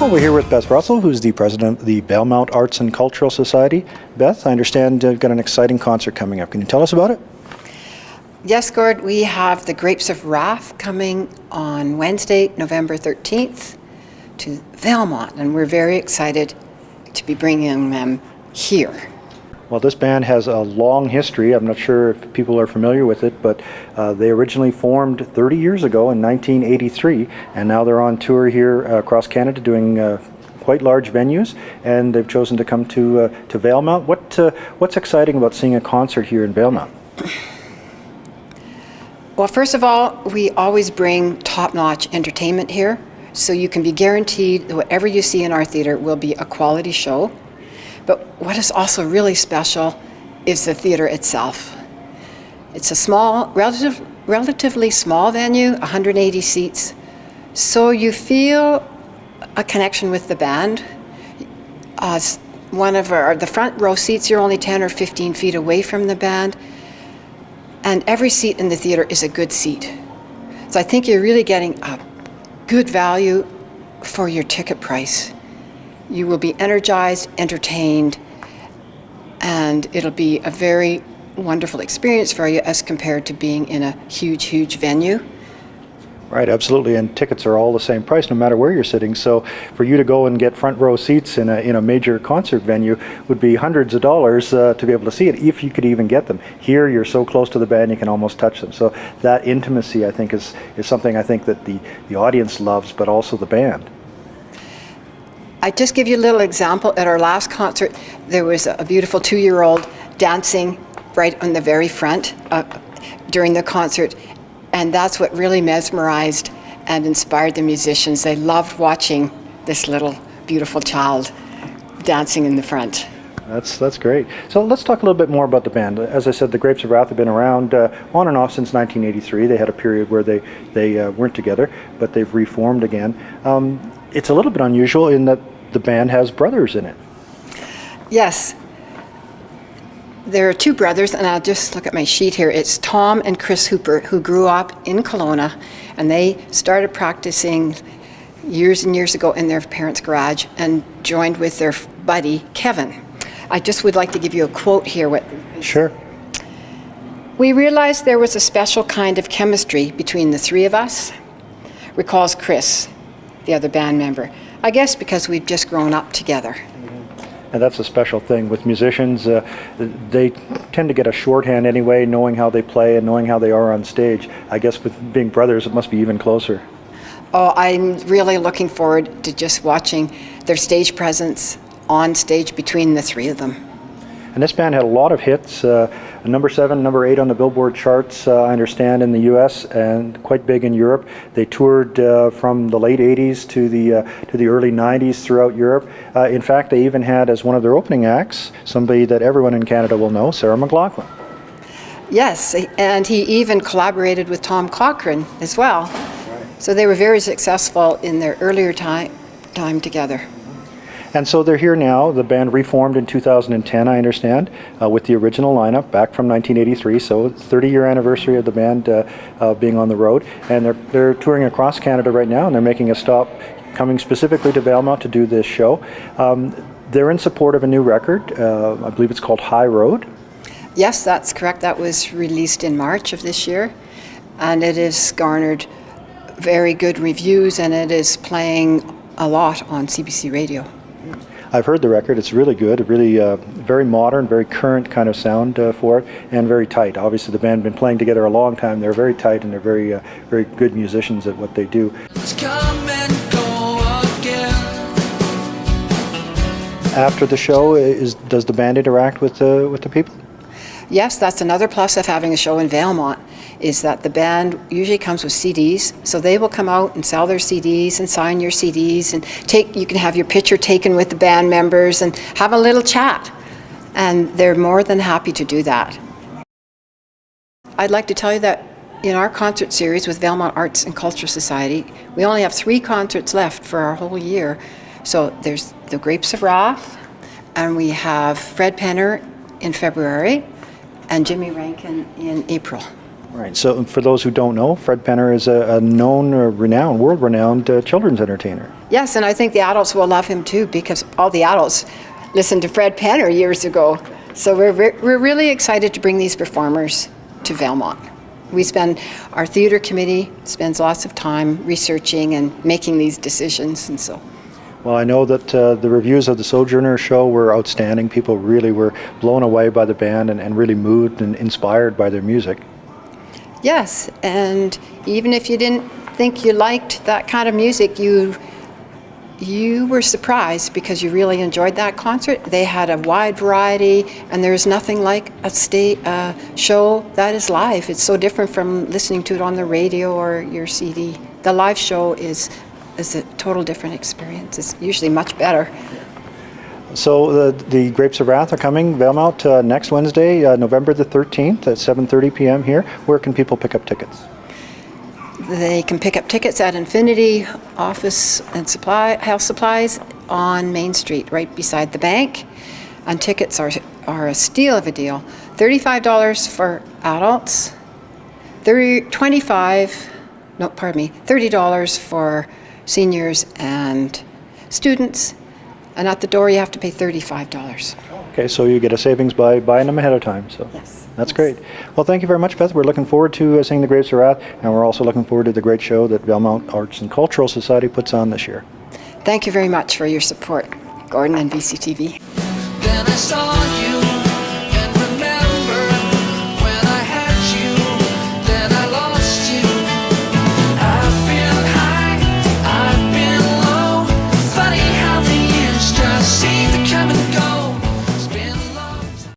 Well, we're here with Beth Russell, who's the president of the Valemount Arts and Cultural Society. Beth, I understand you've got an exciting concert coming up. Can you tell us about it? Yes, Gord, we have the Grapes of Wrath coming on Wednesday, November 13th to Valemount, and we're very excited to be bringing them here. Well, this band has a long history. I'm not sure if people are familiar with it, but they originally formed 30 years ago in 1983, and now they're on tour here across Canada doing quite large venues, and they've chosen to come to Valemount. What's exciting about seeing a concert here in Valemount? Well, first of all, we always bring top-notch entertainment here, so you can be guaranteed that whatever you see in our theatre will be a quality show. But what is also really special is the theatre itself. It's a small, relatively small venue, 180 seats, so you feel a connection with the band. The front row seats, you're only 10 or 15 feet away from the band, and every seat in the theatre is a good seat. So I think you're really getting a good value for your ticket price. You will be energized, entertained, and it'll be a very wonderful experience for you as compared to being in a huge, huge venue. Right, absolutely, and tickets are all the same price no matter where you're sitting. So for you to go and get front row seats in a major concert venue would be hundreds of dollars to be able to see it, if you could even get them. Here, you're so close to the band you can almost touch them. So that intimacy, I think, is something I think that the audience loves, but also the band. I just give you a little example. At our last concert, there was a beautiful 2-year-old dancing right on the very front during the concert, and that's what really mesmerized and inspired the musicians. They loved watching this little beautiful child dancing in the front. That's great. So let's talk a little bit more about the band. As I said, the Grapes of Wrath have been around on and off since 1983. They had a period where they weren't together, but they've reformed again. It's a little bit unusual in that the band has brothers in it. Yes. There are 2 brothers, and I'll just look at my sheet here. It's Tom and Chris Hooper, who grew up in Kelowna, and they started practicing years and years ago in their parents' garage and joined with their buddy, Kevin. I just would like to give you a quote here. Sure. "We realized there was a special kind of chemistry between the 3 of us," recalls Chris, the other band member. "I guess because we've just grown up together." And that's a special thing with musicians. They tend to get a shorthand anyway, knowing how they play and knowing how they are on stage. I guess with being brothers, it must be even closer. Oh, I'm really looking forward to just watching their stage presence on stage between the 3 of them. And this band had a lot of hits, number 7, number 8 on the Billboard charts, I understand, in the US, and quite big in Europe. They toured from the late 80s to the early 90s throughout Europe. In fact, they even had as one of their opening acts somebody that everyone in Canada will know, Sarah McLachlan. Yes, and he even collaborated with Tom Cochrane as well. Right. So they were very successful in their earlier time together. And so they're here now. The band reformed in 2010, I understand, with the original lineup back from 1983. So 30-year anniversary of the band being on the road. And they're touring across Canada right now, and they're making a stop coming specifically to Valemount to do this show. They're in support of a new record. I believe it's called High Road. Yes, that's correct. That was released in March of this year. And it has garnered very good reviews, and it is playing a lot on CBC Radio. I've heard the record. It's really good, really very modern, very current kind of sound for it, and very tight. Obviously, the band have been playing together a long time. They're very tight, and they're very good musicians at what they do. After the show, does the band interact with the people? Yes, that's another plus of having a show in Valemount, is that the band usually comes with CDs, so they will come out and sell their CDs and sign your CDs, and you can have your picture taken with the band members and have a little chat, and they're more than happy to do that. I'd like to tell you that in our concert series with Valemount Arts and Cultural Society, we only have 3 concerts left for our whole year. So there's the Grapes of Wrath, and we have Fred Penner in February, and Jimmy Rankin in April. Right. So for those who don't know, Fred Penner is a known, renowned, world-renowned children's entertainer. Yes, and I think the adults will love him too, because all the adults listened to Fred Penner years ago. So we're really excited to bring these performers to Valemount. Our theatre committee spends lots of time researching and making these decisions, and so. Well, I know that the reviews of the Sojourner show were outstanding. People really were blown away by the band and really moved and inspired by their music. Yes, and even if you didn't think you liked that kind of music, you were surprised because you really enjoyed that concert. They had a wide variety, and there's nothing like a show that is live. It's so different from listening to it on the radio or your CD. The live show is a total different experience. It's usually much better. So the Grapes of Wrath are coming, Valemount, next Wednesday, November the 13th at 7:30 p.m. here. Where can people pick up tickets? They can pick up tickets at Infinity Office and Health Supplies on Main Street, right beside the bank. And tickets are a steal of a deal. $35 for adults, $30 for seniors and students. And at the door, you have to pay $35. Okay, so you get a savings by buying them ahead of time. So Yes. That's great. Well, thank you very much, Beth. We're looking forward to seeing the Grapes of Wrath, and we're also looking forward to the great show that Valemount Arts and Cultural Society puts on this year. Thank you very much for your support, Gordon and VCTV. Then I saw you